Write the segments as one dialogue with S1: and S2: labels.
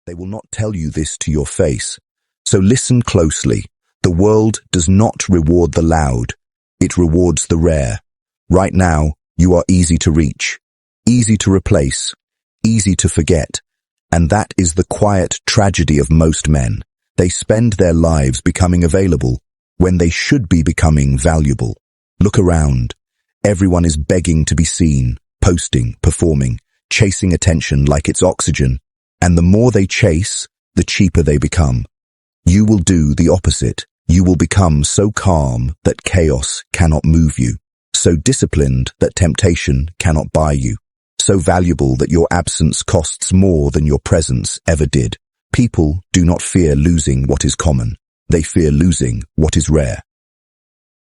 S1: They will not tell you this to your face. So listen closely. The world does not reward the loud. It rewards the rare. Right now, you are easy to reach, easy to replace, easy to forget. And that is the quiet tragedy of most men. They spend their lives becoming available when they should be becoming valuable. Look around. Everyone is begging to be seen, posting, performing, chasing attention like it's oxygen. And the more they chase, the cheaper they become. You will do the opposite. You will become so calm that chaos cannot move you, so disciplined that temptation cannot buy you, so valuable that your absence costs more than your presence ever did. People do not fear losing what is common. They fear losing what is rare.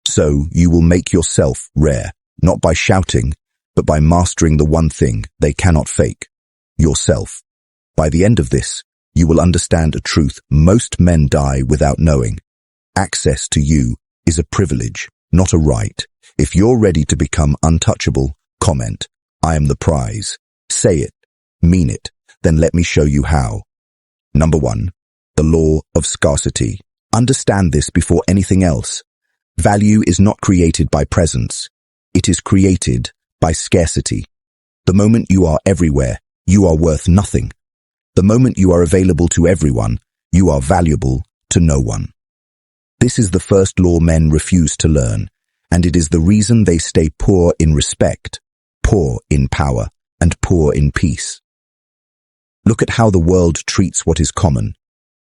S1: So you will make yourself rare, not by shouting, but by mastering the one thing they cannot fake, yourself. By the end of this, you will understand a truth most men die without knowing. Access to you is a privilege, not a right. If you're ready to become untouchable, comment, "I am the prize." Say it, mean it, then let me show you how. Number 1, the law of scarcity. Understand this before anything else. Value is not created by presence. It is created by scarcity. The moment you are everywhere, you are worth nothing. The moment you are available to everyone, you are valuable to no one. This is the first law men refuse to learn, and it is the reason they stay poor in respect, poor in power, and poor in peace. Look at how the world treats what is common.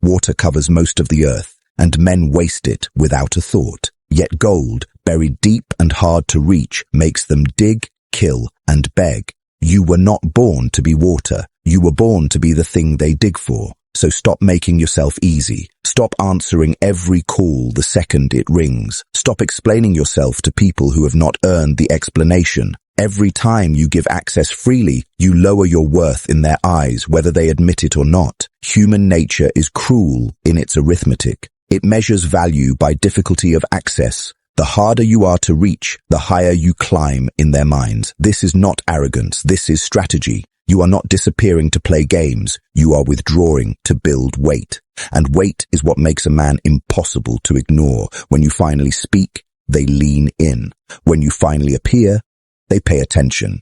S1: Water covers most of the earth, and men waste it without a thought. Yet gold, buried deep and hard to reach, makes them dig, kill, and beg. You were not born to be water. You were born to be the thing they dig for. So stop making yourself easy. Stop answering every call the second it rings. Stop explaining yourself to people who have not earned the explanation. Every time you give access freely, you lower your worth in their eyes, whether they admit it or not. Human nature is cruel in its arithmetic. It measures value by difficulty of access. The harder you are to reach, the higher you climb in their minds. This is not arrogance. This is strategy. You are not disappearing to play games. You are withdrawing to build weight. And weight is what makes a man impossible to ignore. When you finally speak, they lean in. When you finally appear, they pay attention.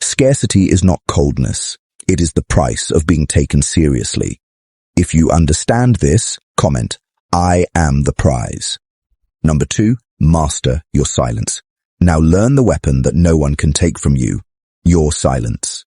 S1: Scarcity is not coldness. It is the price of being taken seriously. If you understand this, comment, "I am the prize." Number 2, master your silence. Now learn the weapon that no one can take from you, your silence.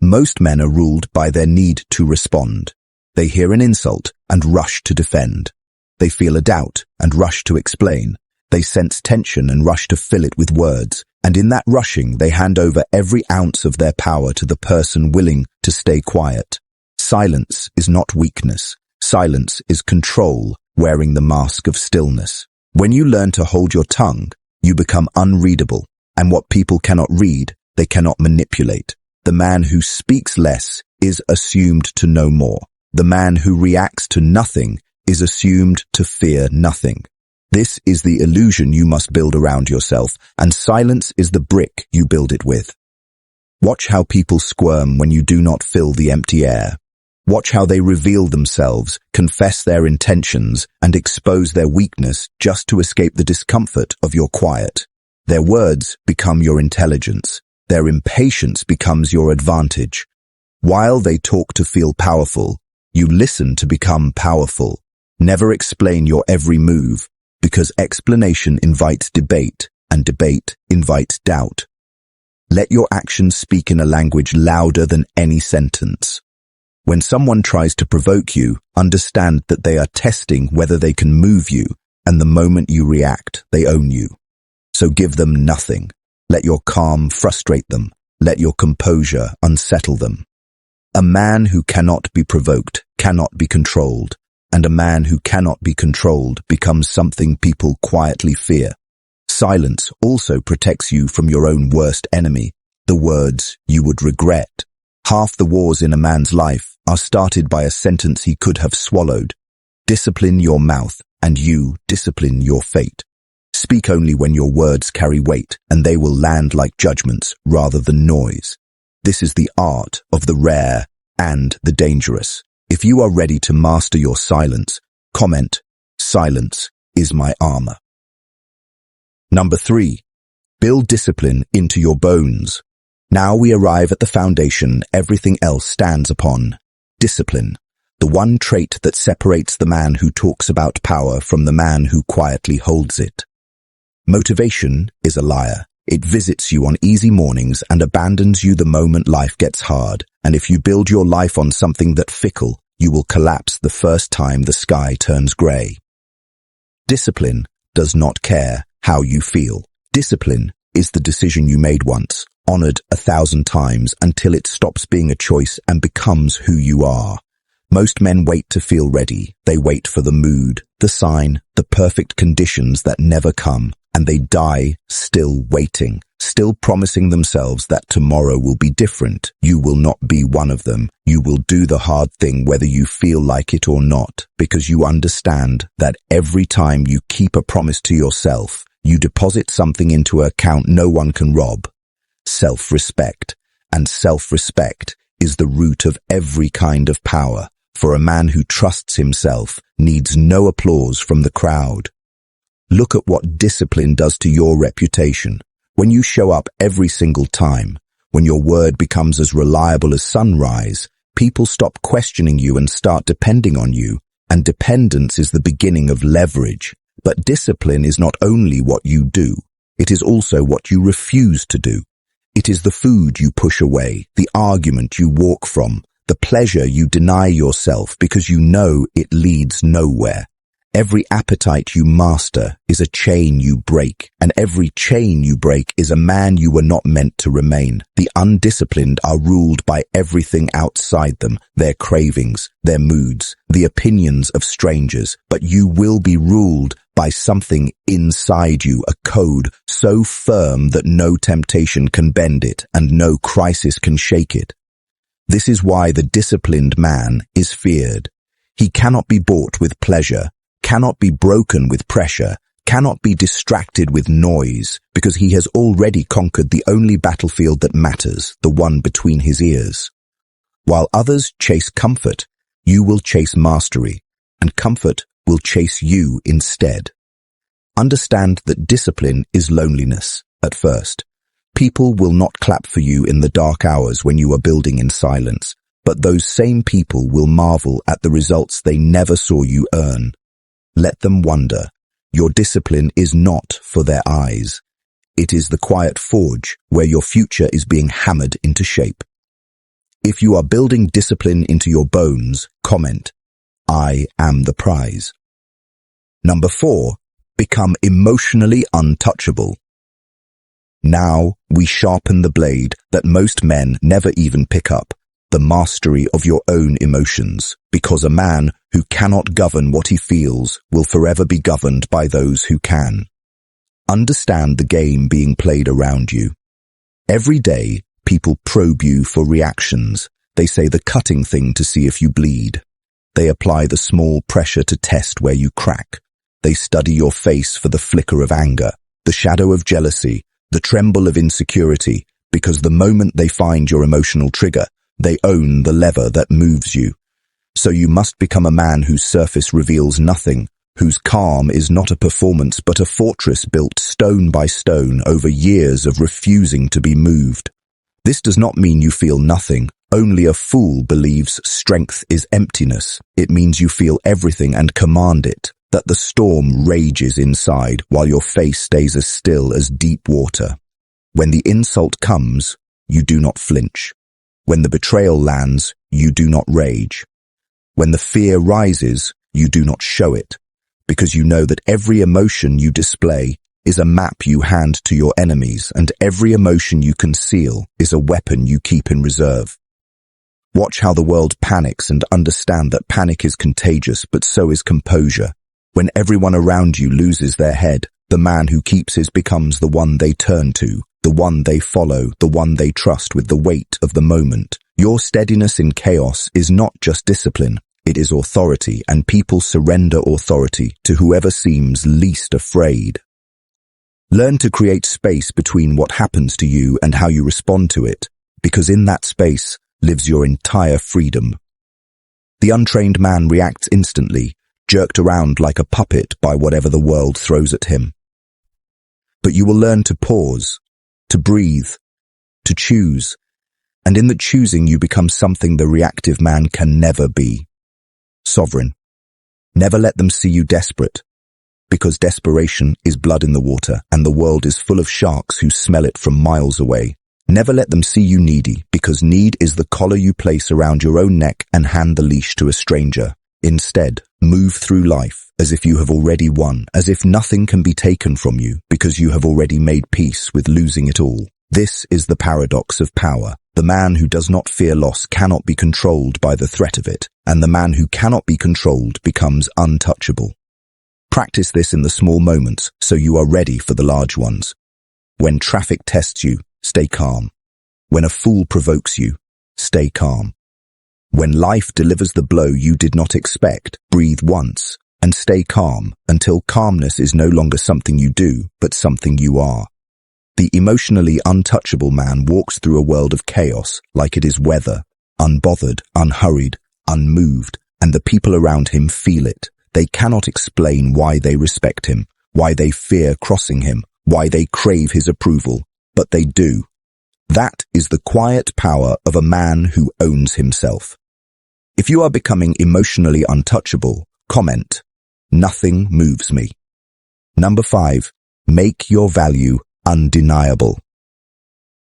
S1: Most men are ruled by their need to respond. They hear an insult and rush to defend. They feel a doubt and rush to explain. They sense tension and rush to fill it with words. And in that rushing, they hand over every ounce of their power to the person willing to stay quiet. Silence is not weakness. Silence is control, wearing the mask of stillness. When you learn to hold your tongue, you become unreadable. And what people cannot read, they cannot manipulate. The man who speaks less is assumed to know more. The man who reacts to nothing is assumed to fear nothing. This is the illusion you must build around yourself, and silence is the brick you build it with. Watch how people squirm when you do not fill the empty air. Watch how they reveal themselves, confess their intentions, and expose their weakness just to escape the discomfort of your quiet. Their words become your intelligence. Their impatience becomes your advantage. While they talk to feel powerful, you listen to become powerful. Never explain your every move, because explanation invites debate, and debate invites doubt. Let your actions speak in a language louder than any sentence. When someone tries to provoke you, understand that they are testing whether they can move you, and the moment you react, they own you. So give them nothing. Let your calm frustrate them. Let your composure unsettle them. A man who cannot be provoked cannot be controlled, and a man who cannot be controlled becomes something people quietly fear. Silence also protects you from your own worst enemy, the words you would regret. Half the wars in a man's life are started by a sentence he could have swallowed. Discipline your mouth, and you discipline your fate. Speak only when your words carry weight, and they will land like judgments rather than noise. This is the art of the rare and the dangerous. If you are ready to master your silence, comment, "Silence is my armor." Number 3. Build discipline into your bones. Now we arrive at the foundation everything else stands upon. Discipline, the one trait that separates the man who talks about power from the man who quietly holds it. Motivation is a liar. It visits you on easy mornings and abandons you the moment life gets hard. And if you build your life on something that's fickle, you will collapse the first time the sky turns grey. Discipline does not care how you feel. Discipline is the decision you made once, honored 1,000 times until it stops being a choice and becomes who you are. Most men wait to feel ready. They wait for the mood, the sign, the perfect conditions that never come, and they die still waiting, still promising themselves that tomorrow will be different. You will not be one of them. You will do the hard thing whether you feel like it or not, because you understand that every time you keep a promise to yourself, you deposit something into an account no one can rob. Self-respect. And self-respect is the root of every kind of power, for a man who trusts himself needs no applause from the crowd. Look at what discipline does to your reputation. When you show up every single time, when your word becomes as reliable as sunrise, people stop questioning you and start depending on you, and dependence is the beginning of leverage. But discipline is not only what you do, it is also what you refuse to do. It is the food you push away, the argument you walk from, the pleasure you deny yourself because you know it leads nowhere. Every appetite you master is a chain you break, and every chain you break is a man you were not meant to remain. The undisciplined are ruled by everything outside them, their cravings, their moods, the opinions of strangers, but you will be ruled by something inside you, a code so firm that no temptation can bend it and no crisis can shake it. This is why the disciplined man is feared. He cannot be bought with pleasure, cannot be broken with pressure, cannot be distracted with noise, because he has already conquered the only battlefield that matters, the one between his ears. While others chase comfort, you will chase mastery, and comfort will chase you instead. Understand that discipline is loneliness at first. People will not clap for you in the dark hours when you are building in silence, but those same people will marvel at the results they never saw you earn. Let them wonder. Your discipline is not for their eyes. It is the quiet forge where your future is being hammered into shape. If you are building discipline into your bones, comment, "I am the prize." Number 4, become emotionally untouchable. Now we sharpen the blade that most men never even pick up, the mastery of your own emotions, because a man who cannot govern what he feels will forever be governed by those who can. Understand the game being played around you. Every day, people probe you for reactions. They say the cutting thing to see if you bleed. They apply the small pressure to test where you crack. They study your face for the flicker of anger, the shadow of jealousy, the tremble of insecurity, because the moment they find your emotional trigger, they own the lever that moves you. So you must become a man whose surface reveals nothing, whose calm is not a performance but a fortress built stone by stone over years of refusing to be moved. This does not mean you feel nothing. Only a fool believes strength is emptiness. It means you feel everything and command it, that the storm rages inside while your face stays as still as deep water. When the insult comes, you do not flinch. When the betrayal lands, you do not rage. When the fear rises, you do not show it, because you know that every emotion you display is a map you hand to your enemies, and every emotion you conceal is a weapon you keep in reserve. Watch how the world panics and understand that panic is contagious, but so is composure. When everyone around you loses their head, the man who keeps his becomes the one they turn to, the one they follow, the one they trust with the weight of the moment. Your steadiness in chaos is not just discipline, it is authority, and people surrender authority to whoever seems least afraid. Learn to create space between what happens to you and how you respond to it, because in that space lives your entire freedom. The untrained man reacts instantly, jerked around like a puppet by whatever the world throws at him. But you will learn to pause, to breathe, to choose, and in the choosing you become something the reactive man can never be. Sovereign. Never let them see you desperate, because desperation is blood in the water and the world is full of sharks who smell it from miles away. Never let them see you needy, because need is the collar you place around your own neck and hand the leash to a stranger. Instead, move through life as if you have already won, as if nothing can be taken from you because you have already made peace with losing it all. This is the paradox of power. The man who does not fear loss cannot be controlled by the threat of it, and the man who cannot be controlled becomes untouchable. Practice this in the small moments so you are ready for the large ones. When traffic tests you, stay calm. When a fool provokes you, stay calm. When life delivers the blow you did not expect, breathe once and stay calm until calmness is no longer something you do, but something you are. The emotionally untouchable man walks through a world of chaos like it is weather, unbothered, unhurried, unmoved, and the people around him feel it. They cannot explain why they respect him, why they fear crossing him, why they crave his approval, but they do. That is the quiet power of a man who owns himself. If you are becoming emotionally untouchable, comment, "Nothing moves me." Number 5, make your value undeniable.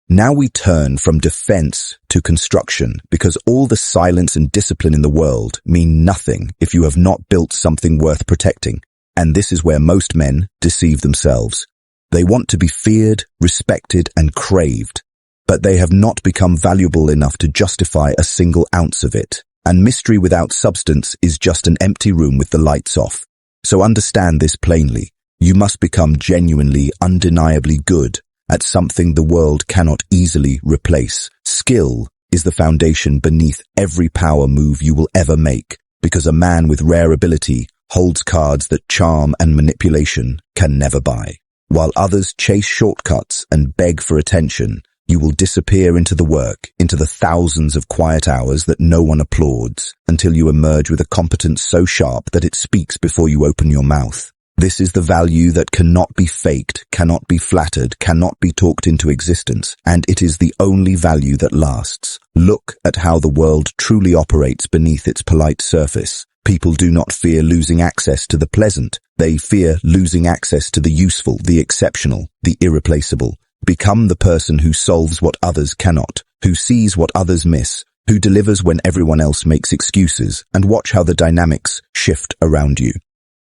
S1: Now we turn from defense to construction, because all the silence and discipline in the world mean nothing if you have not built something worth protecting. And this is where most men deceive themselves. They want to be feared, respected, and craved, but they have not become valuable enough to justify a single ounce of it. And mystery without substance is just an empty room with the lights off. So understand this plainly. You must become genuinely, undeniably good at something the world cannot easily replace. Skill is the foundation beneath every power move you will ever make, because a man with rare ability holds cards that charm and manipulation can never buy. While others chase shortcuts and beg for attention, you will disappear into the work, into the thousands of quiet hours that no one applauds, until you emerge with a competence so sharp that it speaks before you open your mouth. This is the value that cannot be faked, cannot be flattered, cannot be talked into existence, and it is the only value that lasts. Look at how the world truly operates beneath its polite surface. People do not fear losing access to the pleasant. They fear losing access to the useful, the exceptional, the irreplaceable. Become the person who solves what others cannot, who sees what others miss, who delivers when everyone else makes excuses, and watch how the dynamics shift around you.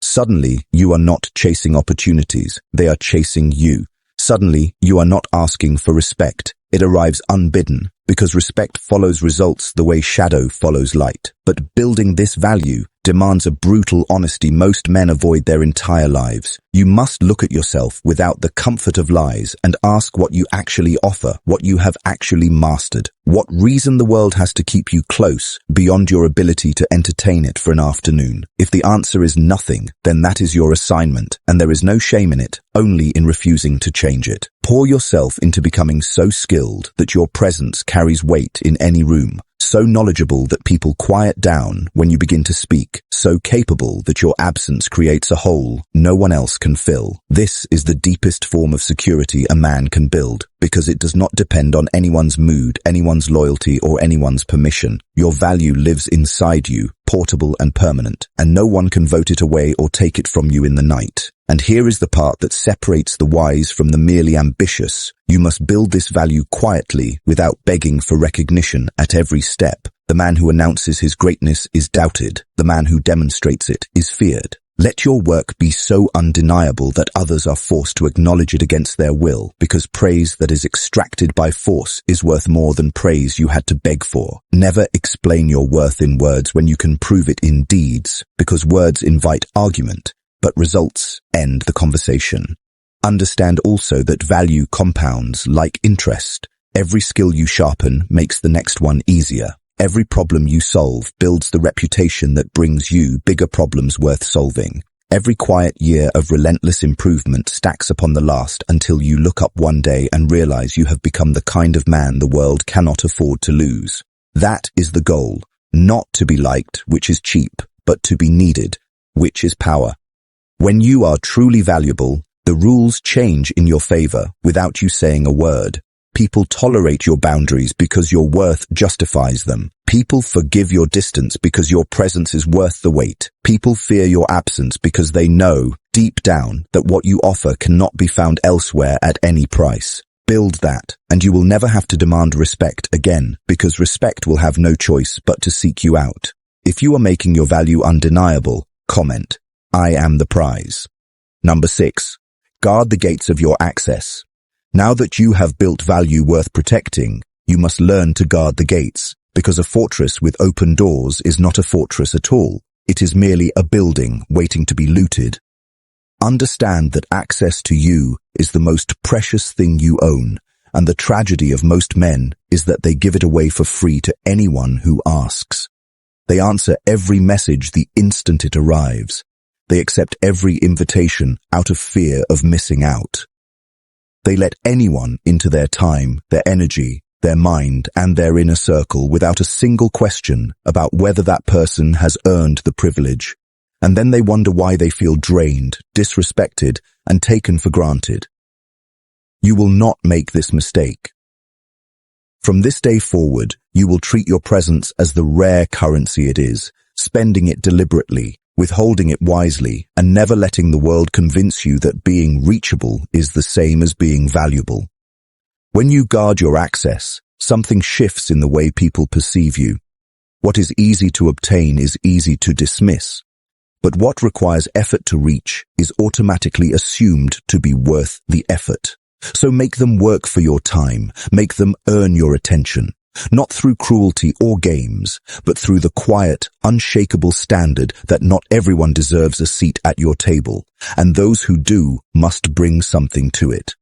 S1: Suddenly, you are not chasing opportunities, they are chasing you. Suddenly, you are not asking for respect. It arrives unbidden, because respect follows results the way shadow follows light. But building this value demands a brutal honesty most men avoid their entire lives. You must look at yourself without the comfort of lies and ask what you actually offer, what you have actually mastered. What reason the world has to keep you close beyond your ability to entertain it for an afternoon. If the answer is nothing, then that is your assignment, and there is no shame in it, only in refusing to change it. Pour yourself into becoming so skilled that your presence carries weight in any room. So knowledgeable that people quiet down when you begin to speak, so capable that your absence creates a hole no one else can fill. This is the deepest form of security a man can build, because it does not depend on anyone's mood, anyone's loyalty, or anyone's permission. Your value lives inside you, portable and permanent, and no one can vote it away or take it from you in the night. And here is the part that separates the wise from the merely ambitious. You must build this value quietly, without begging for recognition at every step. The man who announces his greatness is doubted. The man who demonstrates it is feared. Let your work be so undeniable that others are forced to acknowledge it against their will, because praise that is extracted by force is worth more than praise you had to beg for. Never explain your worth in words when you can prove it in deeds, because words invite argument, but results end the conversation. Understand also that value compounds like interest. Every skill you sharpen makes the next one easier. Every problem you solve builds the reputation that brings you bigger problems worth solving. Every quiet year of relentless improvement stacks upon the last until you look up one day and realize you have become the kind of man the world cannot afford to lose. That is the goal, not to be liked, which is cheap, but to be needed, which is power. When you are truly valuable, the rules change in your favor without you saying a word. People tolerate your boundaries because your worth justifies them. People forgive your distance because your presence is worth the wait. People fear your absence because they know, deep down, that what you offer cannot be found elsewhere at any price. Build that, and you will never have to demand respect again, because respect will have no choice but to seek you out. If you are making your value undeniable, comment, "I am the prize." Number 6. Guard the gates of your access. Now that you have built value worth protecting, you must learn to guard the gates, because a fortress with open doors is not a fortress at all. It is merely a building waiting to be looted. Understand that access to you is the most precious thing you own, and the tragedy of most men is that they give it away for free to anyone who asks. They answer every message the instant it arrives. They accept every invitation out of fear of missing out. They let anyone into their time, their energy, their mind, and their inner circle without a single question about whether that person has earned the privilege. And then they wonder why they feel drained, disrespected, and taken for granted. You will not make this mistake. From this day forward, you will treat your presence as the rare currency it is, spending it deliberately, withholding it wisely, and never letting the world convince you that being reachable is the same as being valuable. When you guard your access, something shifts in the way people perceive you. What is easy to obtain is easy to dismiss. But what requires effort to reach is automatically assumed to be worth the effort. So make them work for your time, make them earn your attention, not through cruelty or games, but through the quiet, unshakable standard that not everyone deserves a seat at your table, and those who do must bring something to it.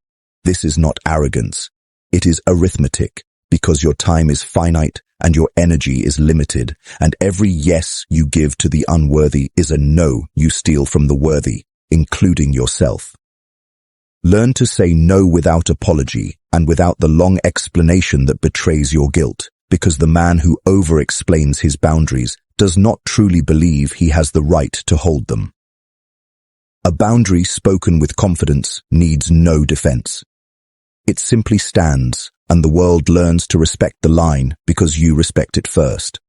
S1: This is not arrogance. It is arithmetic, because your time is finite and your energy is limited, and every yes you give to the unworthy is a no you steal from the worthy, including yourself. Learn to say no without apology and without the long explanation that betrays your guilt, because the man who over-explains his boundaries does not truly believe he has the right to hold them. A boundary spoken with confidence needs no defense. It simply stands, and the world learns to respect the line because you respect it first.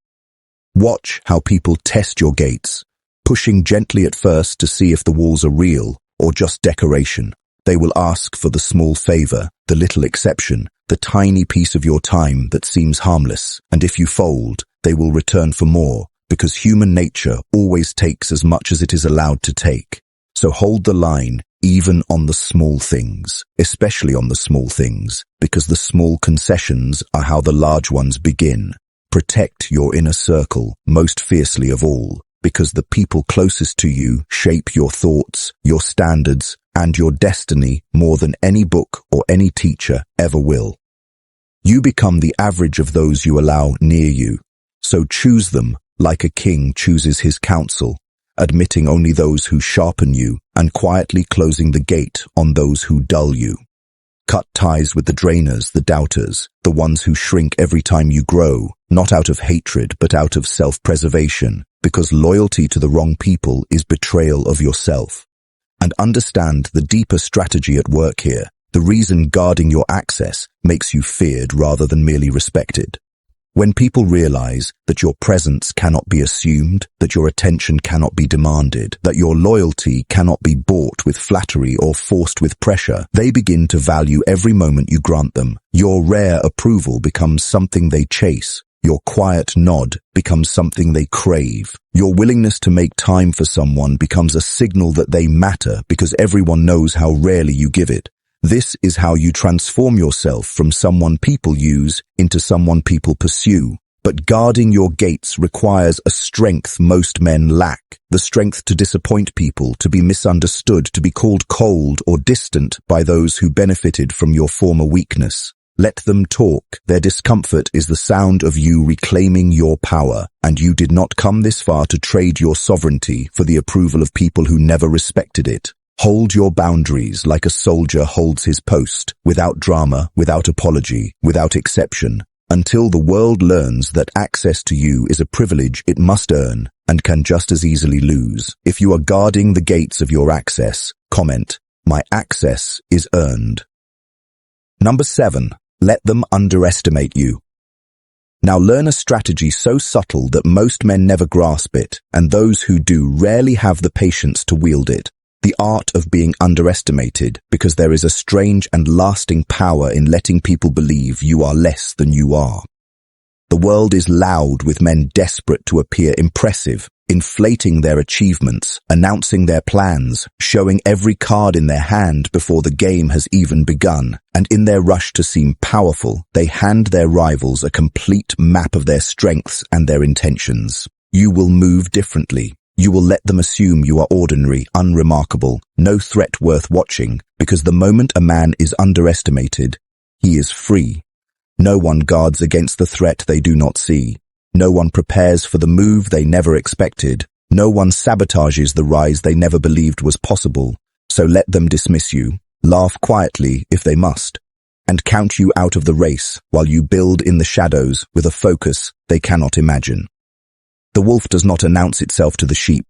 S1: Watch how people test your gates, pushing gently at first to see if the walls are real or just decoration. They will ask for the small favor, the little exception, the tiny piece of your time that seems harmless, and if you fold, they will return for more, because human nature always takes as much as it is allowed to take. So hold the line, even on the small things, especially on the small things, because the small concessions are how the large ones begin. Protect your inner circle most fiercely of all, because the people closest to you shape your thoughts, your standards, and your destiny more than any book or any teacher ever will. You become the average of those you allow near you, so choose them like a king chooses his counsel, admitting only those who sharpen you and quietly closing the gate on those who dull you. Cut ties with the drainers, the doubters, the ones who shrink every time you grow, not out of hatred but out of self-preservation, because loyalty to the wrong people is betrayal of yourself. And understand the deeper strategy at work here, the reason guarding your access makes you feared rather than merely respected. When people realize that your presence cannot be assumed, that your attention cannot be demanded, that your loyalty cannot be bought with flattery or forced with pressure, they begin to value every moment you grant them. Your rare approval becomes something they chase. Your quiet nod becomes something they crave. Your willingness to make time for someone becomes a signal that they matter because everyone knows how rarely you give it. This is how you transform yourself from someone people use into someone people pursue. But guarding your gates requires a strength most men lack, the strength to disappoint people, to be misunderstood, to be called cold or distant by those who benefited from your former weakness. Let them talk. Their discomfort is the sound of you reclaiming your power, and you did not come this far to trade your sovereignty for the approval of people who never respected it. Hold your boundaries like a soldier holds his post, without drama, without apology, without exception, until the world learns that access to you is a privilege it must earn and can just as easily lose. If you are guarding the gates of your access, comment, "My access is earned." Number 7. Let them underestimate you. Now learn a strategy so subtle that most men never grasp it, and those who do rarely have the patience to wield it. The art of being underestimated, because there is a strange and lasting power in letting people believe you are less than you are. The world is loud with men desperate to appear impressive, inflating their achievements, announcing their plans, showing every card in their hand before the game has even begun, and in their rush to seem powerful, they hand their rivals a complete map of their strengths and their intentions. You will move differently. You will let them assume you are ordinary, unremarkable, no threat worth watching, because the moment a man is underestimated, he is free. No one guards against the threat they do not see. No one prepares for the move they never expected. No one sabotages the rise they never believed was possible. So let them dismiss you, laugh quietly if they must, and count you out of the race while you build in the shadows with a focus they cannot imagine. The wolf does not announce itself to the sheep.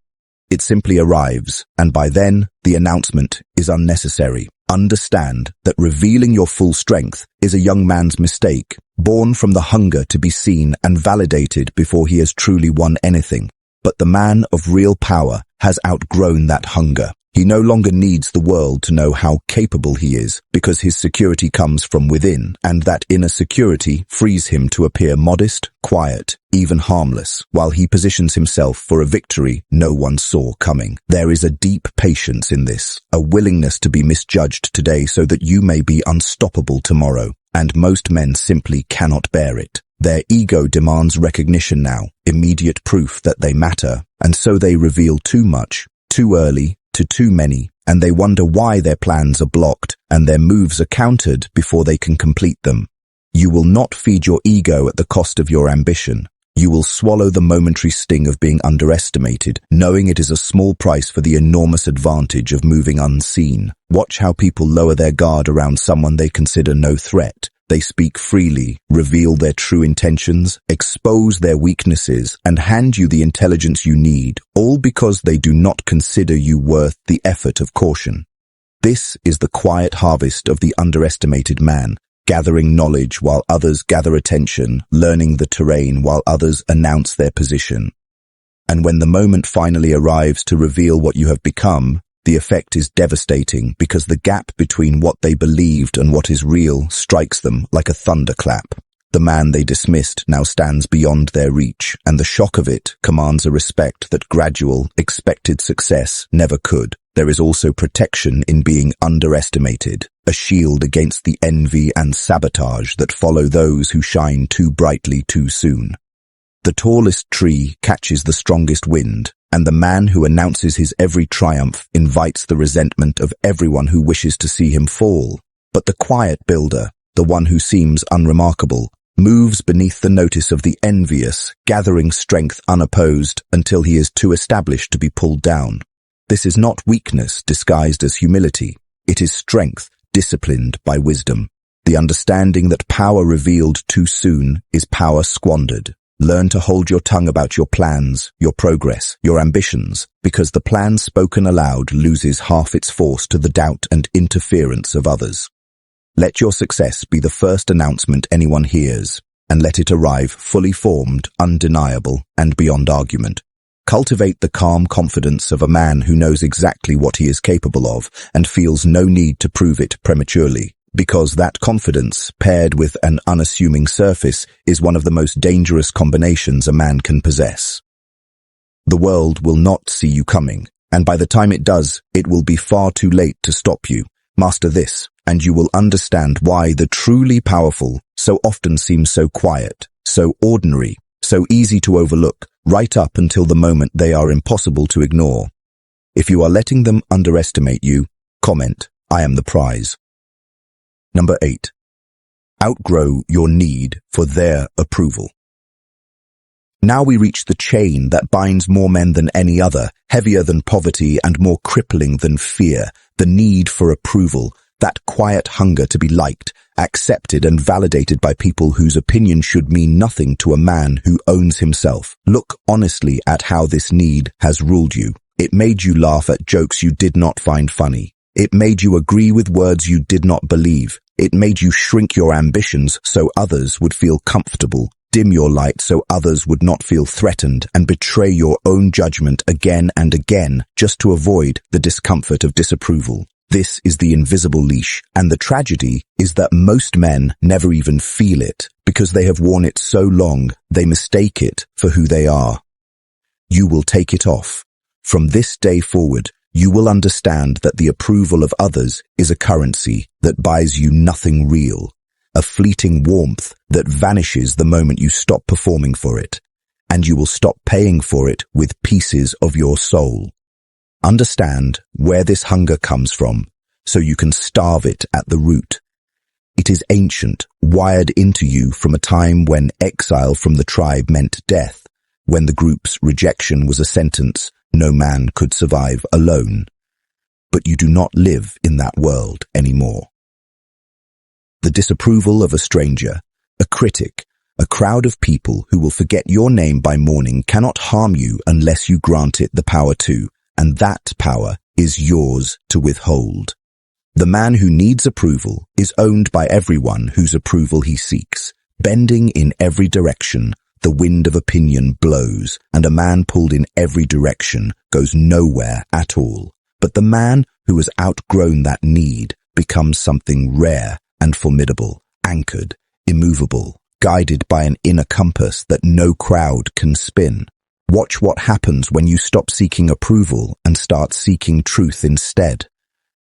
S1: It simply arrives, and by then, the announcement is unnecessary. Understand that revealing your full strength is a young man's mistake, born from the hunger to be seen and validated before he has truly won anything. But the man of real power has outgrown that hunger. He no longer needs the world to know how capable he is, because his security comes from within, and that inner security frees him to appear modest, quiet, even harmless, while he positions himself for a victory no one saw coming. There is a deep patience in this, a willingness to be misjudged today so that you may be unstoppable tomorrow, and most men simply cannot bear it. Their ego demands recognition now, immediate proof that they matter, and so they reveal too much, too early, to too many, and they wonder why their plans are blocked and their moves are countered before they can complete them. You will not feed your ego at the cost of your ambition. You will swallow the momentary sting of being underestimated, knowing it is a small price for the enormous advantage of moving unseen. Watch how people lower their guard around someone they consider no threat. They speak freely, reveal their true intentions, expose their weaknesses, and hand you the intelligence you need, all because they do not consider you worth the effort of caution. This is the quiet harvest of the underestimated man, gathering knowledge while others gather attention, learning the terrain while others announce their position. And when the moment finally arrives to reveal what you have become, the effect is devastating because the gap between what they believed and what is real strikes them like a thunderclap. The man they dismissed now stands beyond their reach, and the shock of it commands a respect that gradual, expected success never could. There is also protection in being underestimated, a shield against the envy and sabotage that follow those who shine too brightly too soon. The tallest tree catches the strongest wind, and the man who announces his every triumph invites the resentment of everyone who wishes to see him fall. But the quiet builder, the one who seems unremarkable, moves beneath the notice of the envious, gathering strength unopposed until he is too established to be pulled down. This is not weakness disguised as humility. It is strength disciplined by wisdom. The understanding that power revealed too soon is power squandered. Learn to hold your tongue about your plans, your progress, your ambitions, because the plan spoken aloud loses half its force to the doubt and interference of others. Let your success be the first announcement anyone hears, and let it arrive fully formed, undeniable, and beyond argument. Cultivate the calm confidence of a man who knows exactly what he is capable of and feels no need to prove it prematurely. Because that confidence, paired with an unassuming surface, is one of the most dangerous combinations a man can possess. The world will not see you coming, and by the time it does, it will be far too late to stop you. Master this, and you will understand why the truly powerful so often seem so quiet, so ordinary, so easy to overlook, right up until the moment they are impossible to ignore. If you are letting them underestimate you, comment, "I am the prize." Number 8. Outgrow your need for their approval. Now we reach the chain that binds more men than any other, heavier than poverty and more crippling than fear, the need for approval, that quiet hunger to be liked, accepted and validated by people whose opinion should mean nothing to a man who owns himself. Look honestly at how this need has ruled you. It made you laugh at jokes you did not find funny. It made you agree with words you did not believe. It made you shrink your ambitions so others would feel comfortable, dim your light so others would not feel threatened, and betray your own judgment again and again just to avoid the discomfort of disapproval. This is the invisible leash, and the tragedy is that most men never even feel it because they have worn it so long they mistake it for who they are. You will take it off. From this day forward, you will understand that the approval of others is a currency that buys you nothing real, a fleeting warmth that vanishes the moment you stop performing for it, and you will stop paying for it with pieces of your soul. Understand where this hunger comes from, so you can starve it at the root. It is ancient, wired into you from a time when exile from the tribe meant death, when the group's rejection was a sentence no man could survive alone. But you do not live in that world anymore. The disapproval of a stranger, a critic, a crowd of people who will forget your name by morning cannot harm you unless you grant it the power to, and that power is yours to withhold. The man who needs approval is owned by everyone whose approval he seeks. Bending in every direction, the wind of opinion blows, and a man pulled in every direction goes nowhere at all. But the man who has outgrown that need becomes something rare and formidable, anchored, immovable, guided by an inner compass that no crowd can spin. Watch what happens when you stop seeking approval and start seeking truth instead.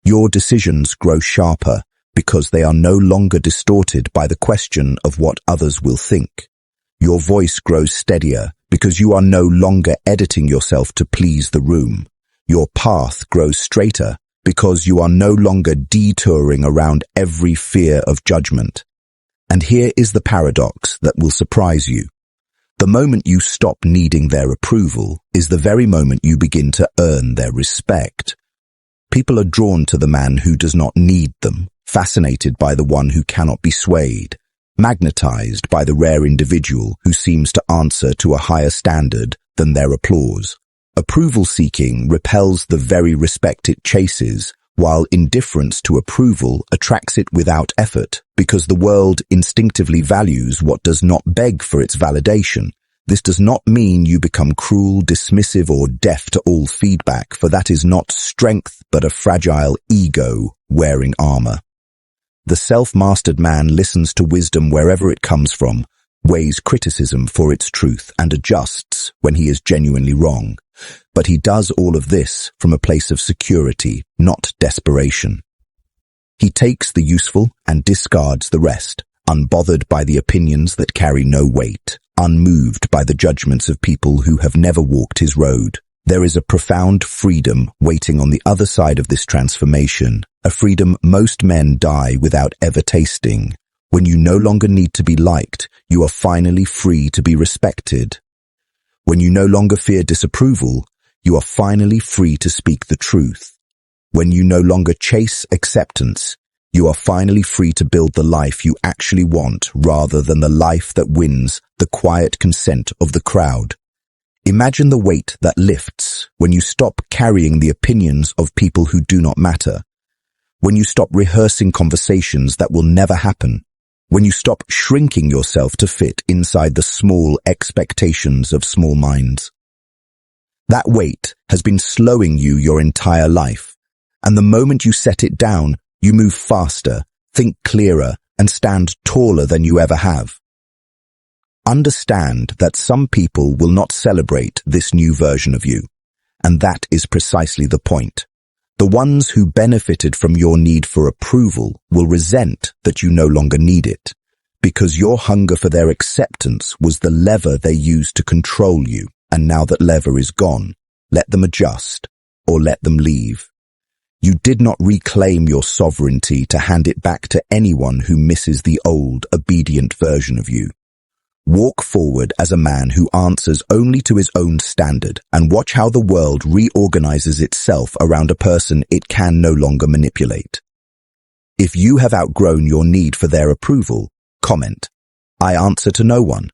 S1: Your decisions grow sharper because they are no longer distorted by the question of what others will think. Your voice grows steadier because you are no longer editing yourself to please the room. Your path grows straighter because you are no longer detouring around every fear of judgment. And here is the paradox that will surprise you. The moment you stop needing their approval is the very moment you begin to earn their respect. People are drawn to the man who does not need them, fascinated by the one who cannot be swayed, magnetized by the rare individual who seems to answer to a higher standard than their applause. Approval-seeking repels the very respect it chases, while indifference to approval attracts it without effort, because the world instinctively values what does not beg for its validation. This does not mean you become cruel, dismissive, or deaf to all feedback, for that is not strength but a fragile ego wearing armor. The self-mastered man listens to wisdom wherever it comes from, weighs criticism for its truth, and adjusts when he is genuinely wrong. But he does all of this from a place of security, not desperation. He takes the useful and discards the rest, unbothered by the opinions that carry no weight, unmoved by the judgments of people who have never walked his road. There is a profound freedom waiting on the other side of this transformation, a freedom most men die without ever tasting. When you no longer need to be liked, you are finally free to be respected. When you no longer fear disapproval, you are finally free to speak the truth. When you no longer chase acceptance, you are finally free to build the life you actually want rather than the life that wins the quiet consent of the crowd. Imagine the weight that lifts when you stop carrying the opinions of people who do not matter, when you stop rehearsing conversations that will never happen, when you stop shrinking yourself to fit inside the small expectations of small minds. That weight has been slowing you your entire life, and the moment you set it down, you move faster, think clearer, and stand taller than you ever have. Understand that some people will not celebrate this new version of you, and that is precisely the point. The ones who benefited from your need for approval will resent that you no longer need it, because your hunger for their acceptance was the lever they used to control you, and now that lever is gone, let them adjust, or let them leave. You did not reclaim your sovereignty to hand it back to anyone who misses the old, obedient version of you. Walk forward as a man who answers only to his own standard, and watch how the world reorganizes itself around a person it can no longer manipulate. If you have outgrown your need for their approval, comment, "I answer to no one."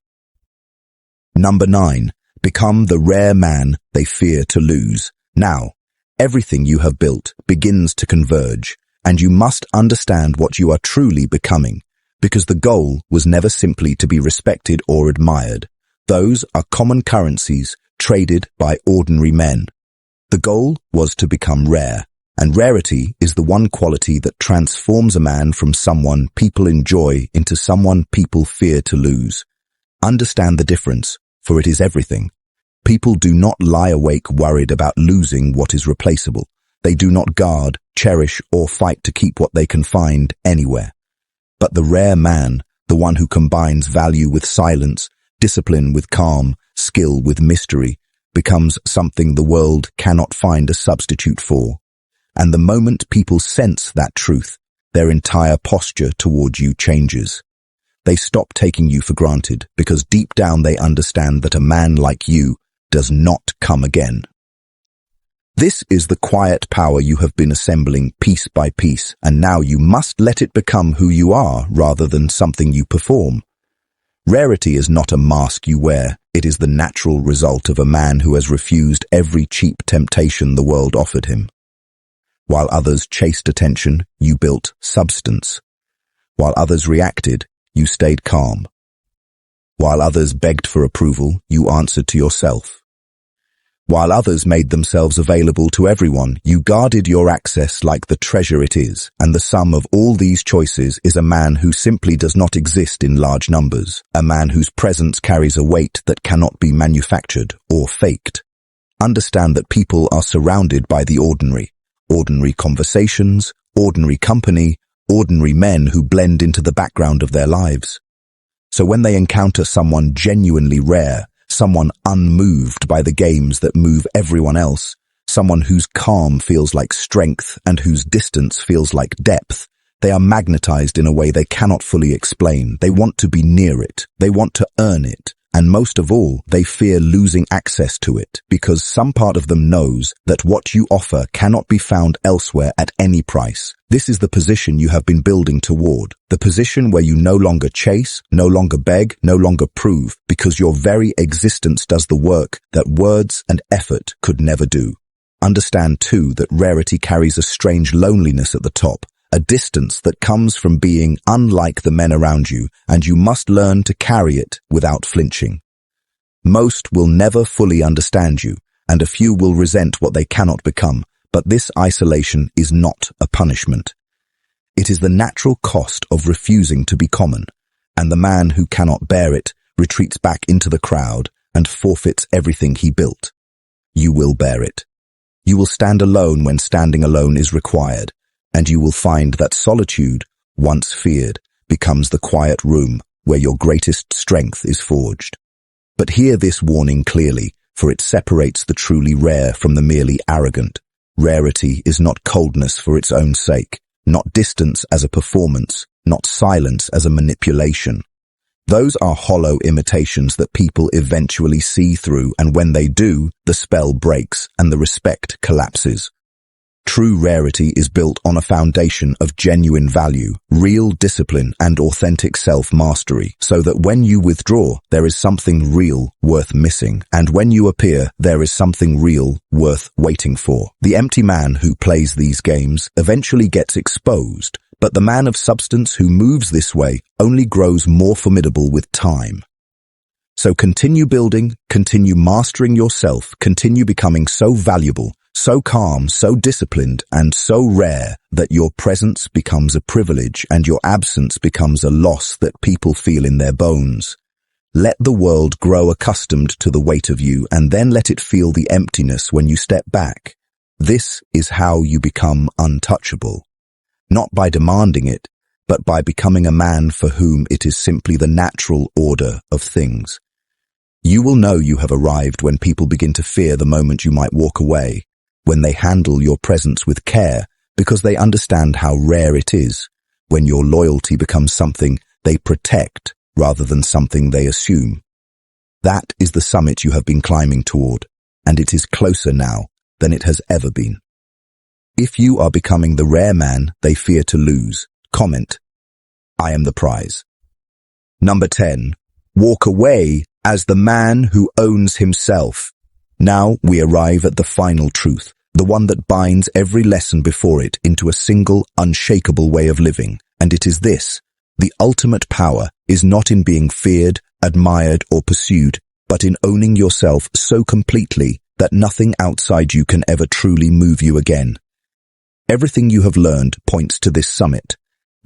S1: Number 9. Become the rare man they fear to lose. Now, everything you have built begins to converge, and you must understand what you are truly becoming, because the goal was never simply to be respected or admired. Those are common currencies traded by ordinary men. The goal was to become rare, and rarity is the one quality that transforms a man from someone people enjoy into someone people fear to lose. Understand the difference, for it is everything. People do not lie awake worried about losing what is replaceable. They do not guard, cherish, or fight to keep what they can find anywhere. But the rare man, the one who combines value with silence, discipline with calm, skill with mystery, becomes something the world cannot find a substitute for. And the moment people sense that truth, their entire posture toward you changes. They stop taking you for granted because deep down they understand that a man like you does not come again. This is the quiet power you have been assembling piece by piece, and now you must let it become who you are rather than something you perform. Rarity is not a mask you wear, it is the natural result of a man who has refused every cheap temptation the world offered him. While others chased attention, you built substance. While others reacted, you stayed calm. While others begged for approval, you answered to yourself. While others made themselves available to everyone, you guarded your access like the treasure it is, and the sum of all these choices is a man who simply does not exist in large numbers, a man whose presence carries a weight that cannot be manufactured or faked. Understand that people are surrounded by the ordinary conversations, ordinary company, ordinary men who blend into the background of their lives. So when they encounter someone genuinely rare, someone unmoved by the games that move everyone else, someone whose calm feels like strength and whose distance feels like depth, they are magnetized in a way they cannot fully explain. They want to be near it. They want to earn it. And most of all, they fear losing access to it because some part of them knows that what you offer cannot be found elsewhere at any price. This is the position you have been building toward, the position where you no longer chase, no longer beg, no longer prove, because your very existence does the work that words and effort could never do. Understand, too, that rarity carries a strange loneliness at the top, a distance that comes from being unlike the men around you, and you must learn to carry it without flinching. Most will never fully understand you, and a few will resent what they cannot become, but this isolation is not a punishment. It is the natural cost of refusing to be common, and the man who cannot bear it retreats back into the crowd and forfeits everything he built. You will bear it. You will stand alone when standing alone is required, and you will find that solitude, once feared, becomes the quiet room where your greatest strength is forged. But hear this warning clearly, for it separates the truly rare from the merely arrogant. Rarity is not coldness for its own sake, not distance as a performance, not silence as a manipulation. Those are hollow imitations that people eventually see through, and when they do, the spell breaks and the respect collapses. True rarity is built on a foundation of genuine value, real discipline, and authentic self-mastery, so that when you withdraw, there is something real worth missing, and when you appear, there is something real worth waiting for. The empty man who plays these games eventually gets exposed, but the man of substance who moves this way only grows more formidable with time. So continue building, continue mastering yourself, continue becoming so valuable, so calm, so disciplined, and so rare that your presence becomes a privilege and your absence becomes a loss that people feel in their bones. Let the world grow accustomed to the weight of you, and then let it feel the emptiness when you step back. This is how you become untouchable. Not by demanding it, but by becoming a man for whom it is simply the natural order of things. You will know you have arrived when people begin to fear the moment you might walk away, when they handle your presence with care because they understand how rare it is, when your loyalty becomes something they protect rather than something they assume. That is the summit you have been climbing toward, and it is closer now than it has ever been. If you are becoming the rare man they fear to lose, Comment, I am the prize. Number 10. Walk away as the man who owns himself. Now we arrive at the final truth, the one that binds every lesson before it into a single, unshakable way of living. And it is this: the ultimate power is not in being feared, admired, or pursued, but in owning yourself so completely that nothing outside you can ever truly move you again. Everything you have learned points to this summit.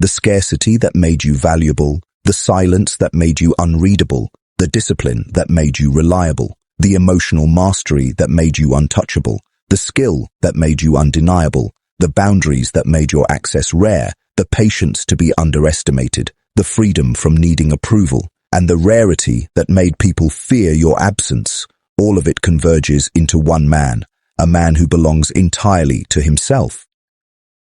S1: The scarcity that made you valuable, the silence that made you unreadable, the discipline that made you reliable, the emotional mastery that made you untouchable, the skill that made you undeniable, the boundaries that made your access rare, the patience to be underestimated, the freedom from needing approval, and the rarity that made people fear your absence. All of it converges into one man, a man who belongs entirely to himself.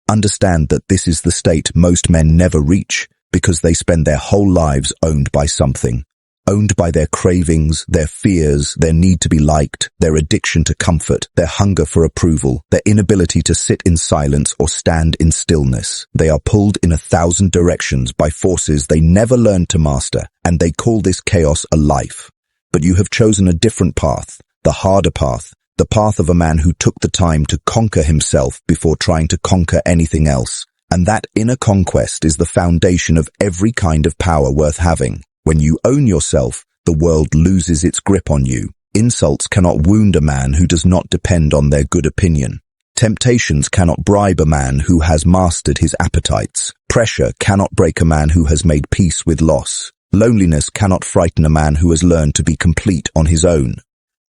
S1: Understand that this is the state most men never reach, because they spend their whole lives owned by something. Owned by their cravings, their fears, their need to be liked, their addiction to comfort, their hunger for approval, their inability to sit in silence or stand in stillness. They are pulled in 1,000 directions by forces they never learned to master, and they call this chaos a life. But you have chosen a different path, the harder path, the path of a man who took the time to conquer himself before trying to conquer anything else. And that inner conquest is the foundation of every kind of power worth having. When you own yourself, the world loses its grip on you. Insults cannot wound a man who does not depend on their good opinion. Temptations cannot bribe a man who has mastered his appetites. Pressure cannot break a man who has made peace with loss. Loneliness cannot frighten a man who has learned to be complete on his own.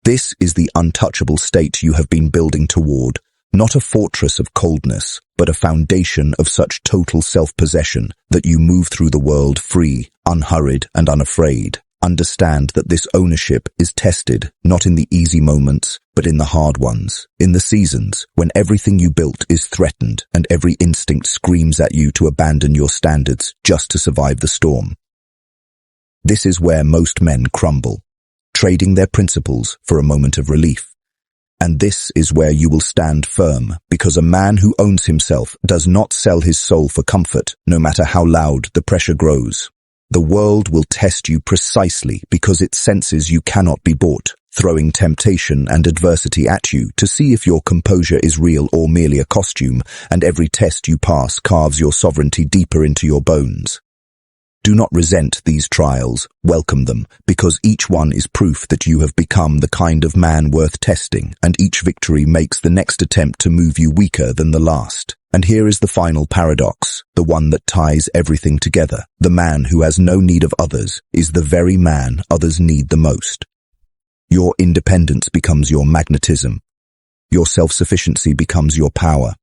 S1: This is the untouchable state you have been building toward. Not a fortress of coldness, but a foundation of such total self-possession that you move through the world free, unhurried, and unafraid. Understand that this ownership is tested, not in the easy moments, but in the hard ones, in the seasons when everything you built is threatened and every instinct screams at you to abandon your standards just to survive the storm. This is where most men crumble, trading their principles for a moment of relief. And this is where you will stand firm, because a man who owns himself does not sell his soul for comfort, no matter how loud the pressure grows. The world will test you precisely because it senses you cannot be bought, throwing temptation and adversity at you to see if your composure is real or merely a costume, and every test you pass carves your sovereignty deeper into your bones. Do not resent these trials, welcome them, because each one is proof that you have become the kind of man worth testing, and each victory makes the next attempt to move you weaker than the last. And here is the final paradox, the one that ties everything together. The man who has no need of others is the very man others need the most. Your independence becomes your magnetism. Your self-sufficiency becomes your power.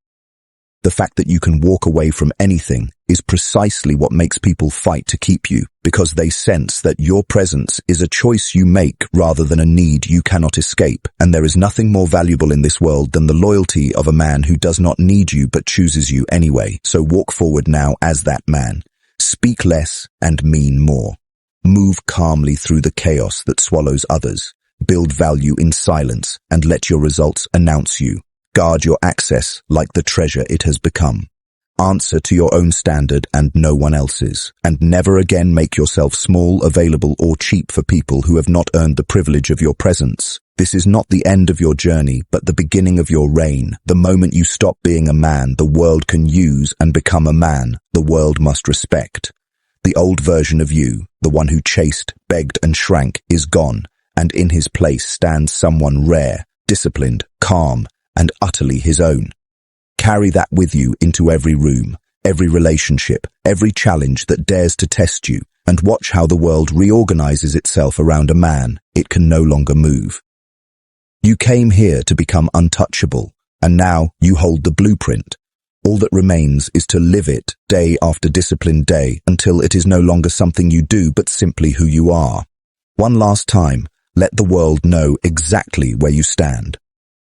S1: The fact that you can walk away from anything is precisely what makes people fight to keep you, because they sense that your presence is a choice you make rather than a need you cannot escape. And there is nothing more valuable in this world than the loyalty of a man who does not need you but chooses you anyway. So walk forward now as that man. Speak less and mean more. Move calmly through the chaos that swallows others. Build value in silence and let your results announce you. Guard your access like the treasure it has become. Answer to your own standard and no one else's. And never again make yourself small, available, or cheap for people who have not earned the privilege of your presence. This is not the end of your journey, but the beginning of your reign. The moment you stop being a man the world can use and become a man the world must respect. The old version of you, the one who chased, begged, and shrank, is gone, and in his place stands someone rare, disciplined, calm, and utterly his own. Carry that with you into every room, every relationship, every challenge that dares to test you, and watch how the world reorganizes itself around a man it can no longer move. You came here to become untouchable, and now you hold the blueprint. All that remains is to live it day after disciplined day until it is no longer something you do but simply who you are. One last time, let the world know exactly where you stand.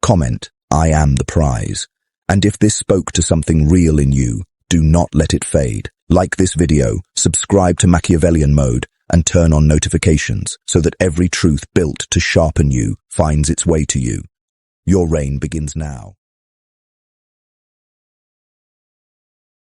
S1: Comment, I am the prize. And if this spoke to something real in you, do not let it fade. Like this video, subscribe to Machiavellian mode, and turn on notifications so that every truth built to sharpen you finds its way to you. Your reign begins now.